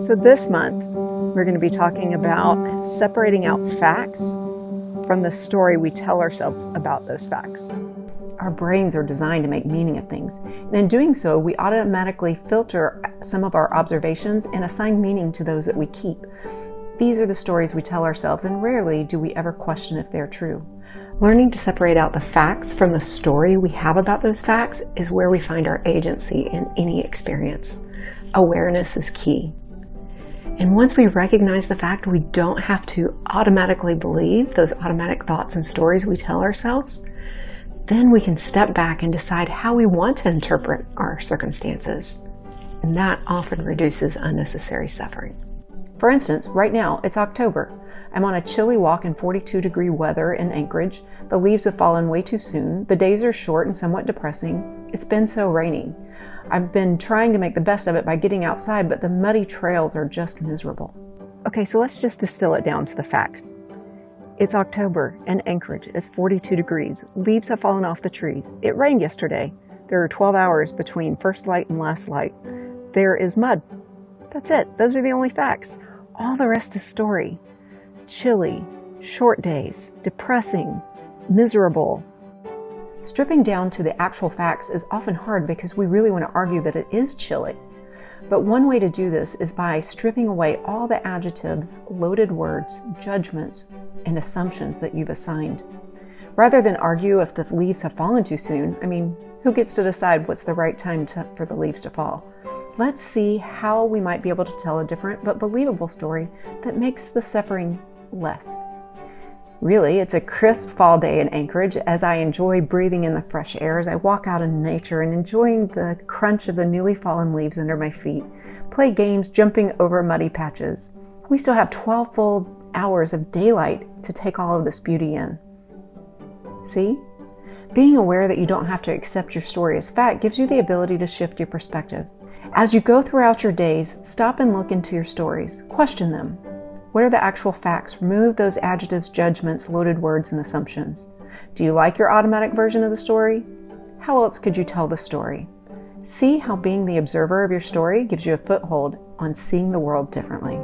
So this month, we're going to be talking about separating out facts from the story we tell ourselves about those facts. Our brains are designed to make meaning of things, and in doing so, we automatically filter some of our observations and assign meaning to those that we keep. These are the stories we tell ourselves, and rarely do we ever question if they're true. Learning to separate out the facts from the story we have about those facts is where we find our agency in any experience. Awareness is key. And once we recognize the fact, we don't have to automatically believe those automatic thoughts and stories we tell ourselves, then we can step back and decide how we want to interpret our circumstances. And that often reduces unnecessary suffering. For instance, right now, it's October. I'm on a chilly walk in 42-degree weather in Anchorage. The leaves have fallen way too soon. The days are short and somewhat depressing. It's been so rainy. I've been trying to make the best of it by getting outside, but the muddy trails are just miserable. Okay, so let's just distill it down to the facts. It's October and Anchorage is 42 degrees. Leaves have fallen off the trees. It rained yesterday. There are 12 hours between first light and last light. There is mud. That's it. Those are the only facts. All the rest is story. Chilly, short days, depressing, miserable. Stripping down to the actual facts is often hard because we really want to argue that it is chilly. But one way to do this is by stripping away all the adjectives, loaded words, judgments, and assumptions that you've assigned. Rather than argue if the leaves have fallen too soon, who gets to decide what's the right time for the leaves to fall? Let's see how we might be able to tell a different but believable story that makes the suffering less. Really, it's a crisp fall day in Anchorage as I enjoy breathing in the fresh air as I walk out in nature and enjoying the crunch of the newly fallen leaves under my feet, play games jumping over muddy patches. We still have 12 full hours of daylight to take all of this beauty in. See? Being aware that you don't have to accept your story as fact gives you the ability to shift your perspective. As you go throughout your days, stop and look into your stories. Question them. What are the actual facts? Remove those adjectives, judgments, loaded words, and assumptions. Do you like your automatic version of the story? How else could you tell the story? See how being the observer of your story gives you a foothold on seeing the world differently.